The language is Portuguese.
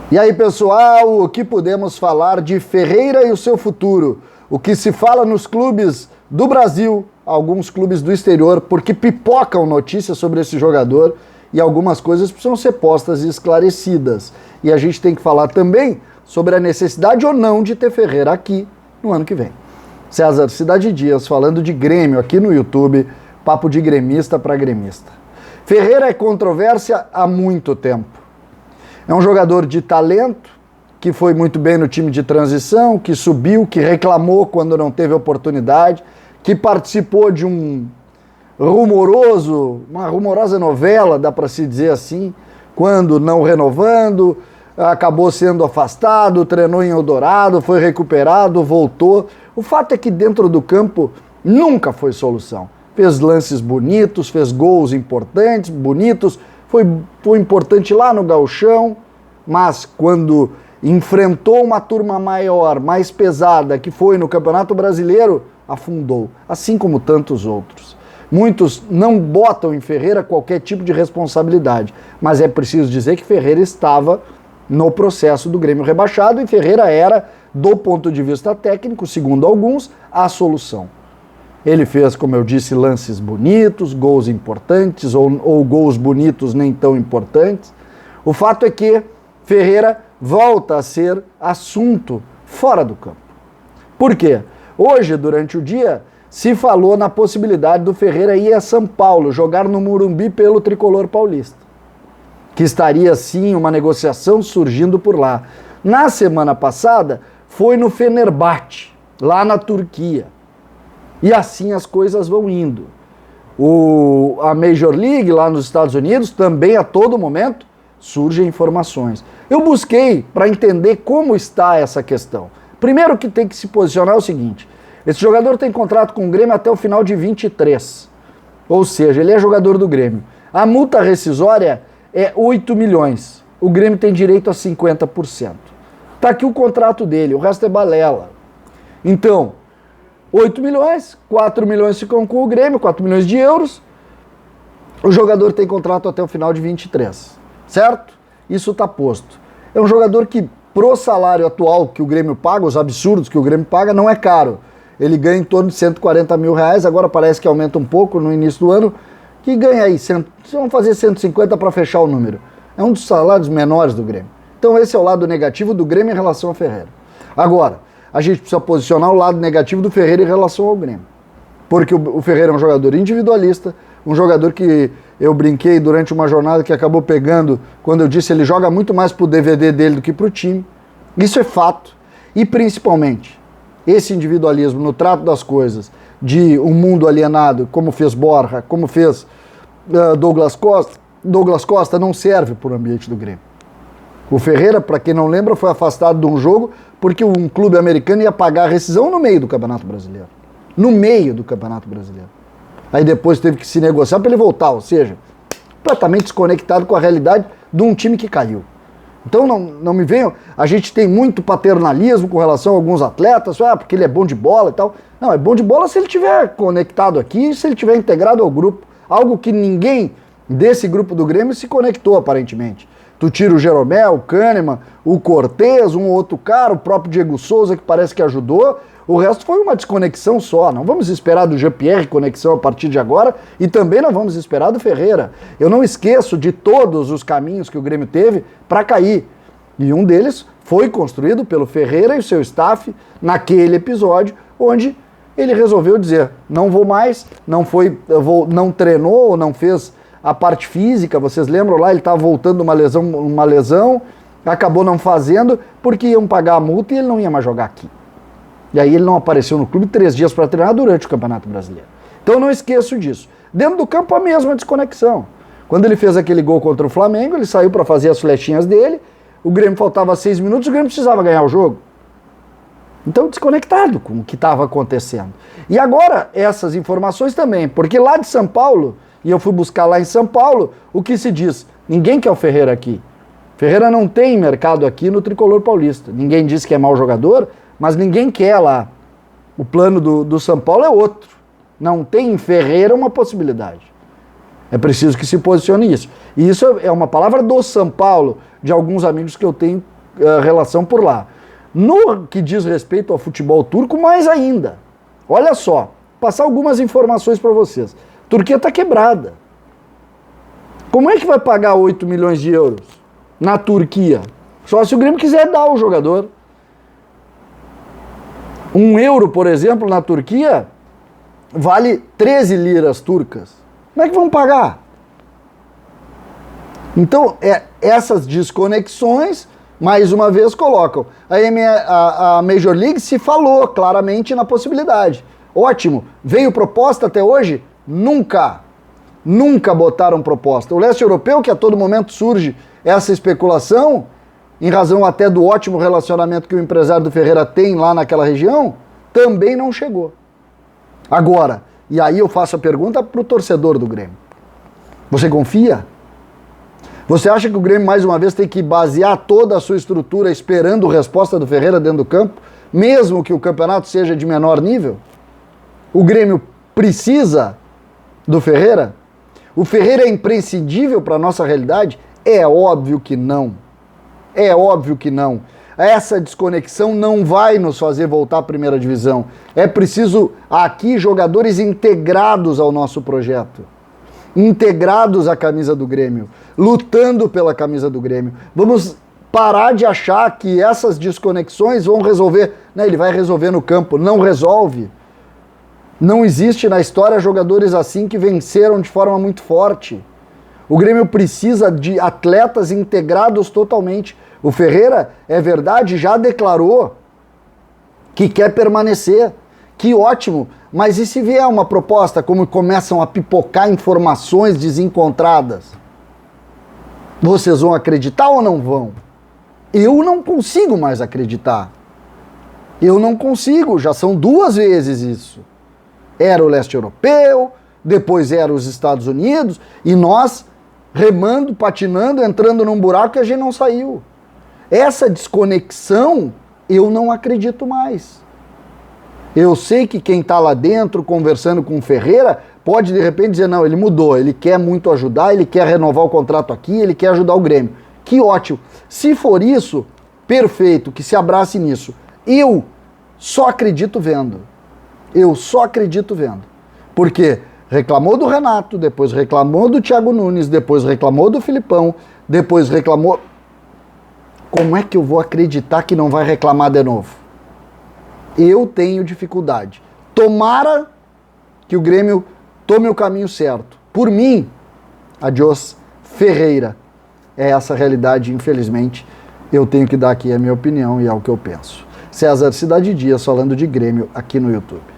E aí, pessoal, o que podemos falar de Ferreira e o seu futuro? O que se fala nos clubes do Brasil, alguns clubes do exterior, porque pipocam notícias sobre esse jogador e algumas coisas precisam ser postas e esclarecidas. E a gente tem que falar também sobre a necessidade ou não de ter Ferreira aqui no ano que vem. César Cidade Dias falando de Grêmio aqui no YouTube, papo de gremista para gremista. Ferreira é controvérsia há muito tempo. É um jogador de talento, que foi muito bem no time de transição, que subiu, que reclamou quando não teve oportunidade, que participou de uma rumorosa novela, dá para se dizer assim, quando não renovando, acabou sendo afastado, treinou em Eldorado, foi recuperado, voltou. O fato é que dentro do campo nunca foi solução. Fez lances bonitos, fez gols importantes, bonitos, foi importante lá no Gauchão, mas quando enfrentou uma turma maior, mais pesada, que foi no Campeonato Brasileiro, afundou, assim como tantos outros. Muitos não botam em Ferreira qualquer tipo de responsabilidade, mas é preciso dizer que Ferreira estava no processo do Grêmio rebaixado e Ferreira era, do ponto de vista técnico, segundo alguns, a solução. Ele fez, como eu disse, lances bonitos, gols importantes ou gols bonitos nem tão importantes. O fato é que Ferreira volta a ser assunto fora do campo. Por quê? Hoje, durante o dia, se falou na possibilidade do Ferreira ir a São Paulo, jogar no Morumbi pelo tricolor paulista. Que estaria, sim, uma negociação surgindo por lá. Na semana passada, foi no Fenerbahçe, lá na Turquia. E assim as coisas vão indo. A Major League, lá nos Estados Unidos, também a todo momento, surgem informações. Eu busquei para entender como está essa questão. Primeiro que tem que se posicionar é o seguinte: esse jogador tem contrato com o Grêmio até o final de 23. Ou seja, ele é jogador do Grêmio. A multa rescisória é 8 milhões. O Grêmio tem direito a 50%. Está aqui o contrato dele, o resto é balela. Então, 8 milhões, 4 milhões ficam com o Grêmio, 4 milhões de euros. O jogador tem contrato até o final de 23, certo? Isso está posto. É um jogador que, pro salário atual que o Grêmio paga, os absurdos que o Grêmio paga, não é caro. Ele ganha em torno de 140 mil reais, agora parece que aumenta um pouco no início do ano, que ganha aí, vamos fazer 150 para fechar o número. É um dos salários menores do Grêmio. Então esse é o lado negativo do Grêmio em relação a Ferreira. Agora, a gente precisa posicionar o lado negativo do Ferreira em relação ao Grêmio. Porque o Ferreira é um jogador individualista, um jogador que eu brinquei durante uma jornada que acabou pegando, quando eu disse ele joga muito mais pro DVD dele do que pro time. Isso é fato. E principalmente, esse individualismo no trato das coisas, de um mundo alienado, como fez Borja, como fez Douglas Costa, não serve para o ambiente do Grêmio. O Ferreira, para quem não lembra, foi afastado de um jogo porque um clube americano ia pagar a rescisão no meio do Campeonato Brasileiro. No meio do Campeonato Brasileiro. Aí depois teve que se negociar para ele voltar, ou seja, completamente desconectado com a realidade de um time que caiu. Então não me venham, a gente tem muito paternalismo com relação a alguns atletas, porque ele é bom de bola e tal. Não, é bom de bola se ele estiver conectado aqui, se ele estiver integrado ao grupo. Algo que ninguém desse grupo do Grêmio se conectou, aparentemente. Tu tira o Jeromel, o Kahneman, o Cortez, um outro cara, o próprio Diego Souza, que parece que ajudou. O resto foi uma desconexão só. Não vamos esperar do Jean-Pierre conexão a partir de agora e também não vamos esperar do Ferreira. Eu não esqueço de todos os caminhos que o Grêmio teve para cair. E um deles foi construído pelo Ferreira e o seu staff naquele episódio onde ele resolveu dizer, não vou mais, não treinou, não fez a parte física, vocês lembram lá, ele estava voltando uma lesão, acabou não fazendo, porque iam pagar a multa e ele não ia mais jogar aqui. E aí ele não apareceu no clube 3 dias para treinar durante o Campeonato Brasileiro. Então eu não esqueço disso. Dentro do campo a mesma desconexão. Quando ele fez aquele gol contra o Flamengo, ele saiu para fazer as flechinhas dele, o Grêmio faltava 6 minutos, o Grêmio precisava ganhar o jogo. Então desconectado com o que estava acontecendo. E agora essas informações também, porque lá de São Paulo, e eu fui buscar lá em São Paulo, o que se diz? Ninguém quer o Ferreira aqui. Ferreira não tem mercado aqui no tricolor paulista. Ninguém diz que é mau jogador, mas ninguém quer lá. O plano do São Paulo é outro. Não tem em Ferreira uma possibilidade. É preciso que se posicione isso. E isso é uma palavra do São Paulo, de alguns amigos que eu tenho relação por lá. No que diz respeito ao futebol turco, mais ainda. Olha só, passar algumas informações para vocês. Turquia está quebrada. Como é que vai pagar 8 milhões de euros na Turquia? Só se o Grêmio quiser dar ao jogador. 1 euro, por exemplo, na Turquia, vale 13 liras turcas. Como é que vão pagar? Então, essas desconexões, mais uma vez, colocam. A Major League se falou claramente na possibilidade. Ótimo. Veio proposta até hoje? Nunca botaram proposta. O leste europeu, que a todo momento surge essa especulação, em razão até do ótimo relacionamento que o empresário do Ferreira tem lá naquela região, também não chegou. Agora, e aí eu faço a pergunta para o torcedor do Grêmio. Você confia? Você acha que o Grêmio, mais uma vez, tem que basear toda a sua estrutura esperando a resposta do Ferreira dentro do campo, mesmo que o campeonato seja de menor nível? O Grêmio precisa do Ferreira? O Ferreira é imprescindível para a nossa realidade? É óbvio que não. É óbvio que não. Essa desconexão não vai nos fazer voltar à primeira divisão. É preciso aqui jogadores integrados ao nosso projeto. Integrados à camisa do Grêmio, lutando pela camisa do Grêmio. Vamos parar de achar que essas desconexões vão resolver. Né, ele vai resolver no campo. Não resolve. Não existe na história jogadores assim que venceram de forma muito forte. O Grêmio precisa de atletas integrados totalmente. O Ferreira, é verdade, já declarou que quer permanecer. Que ótimo. Mas e se vier uma proposta, como começam a pipocar informações desencontradas? Vocês vão acreditar ou não vão? Eu não consigo mais acreditar. Eu não consigo, já são 2 vezes isso. Era o leste europeu, depois era os Estados Unidos, e nós remando, patinando, entrando num buraco que a gente não saiu. Essa desconexão, eu não acredito mais. Eu sei que quem está lá dentro conversando com o Ferreira pode de repente dizer, não, ele mudou, ele quer muito ajudar, ele quer renovar o contrato aqui, ele quer ajudar o Grêmio. Que ótimo. Se for isso, perfeito, que se abrace nisso. Eu só acredito vendo. Eu só acredito vendo. Porque reclamou do Renato, depois reclamou do Thiago Nunes, depois reclamou do Filipão, depois reclamou... Como é que eu vou acreditar que não vai reclamar de novo? Eu tenho dificuldade. Tomara que o Grêmio tome o caminho certo. Por mim, adiós, Ferreira. É essa a realidade, infelizmente. Eu tenho que dar aqui a minha opinião e é o que eu penso. César Cidade Dias falando de Grêmio aqui no YouTube.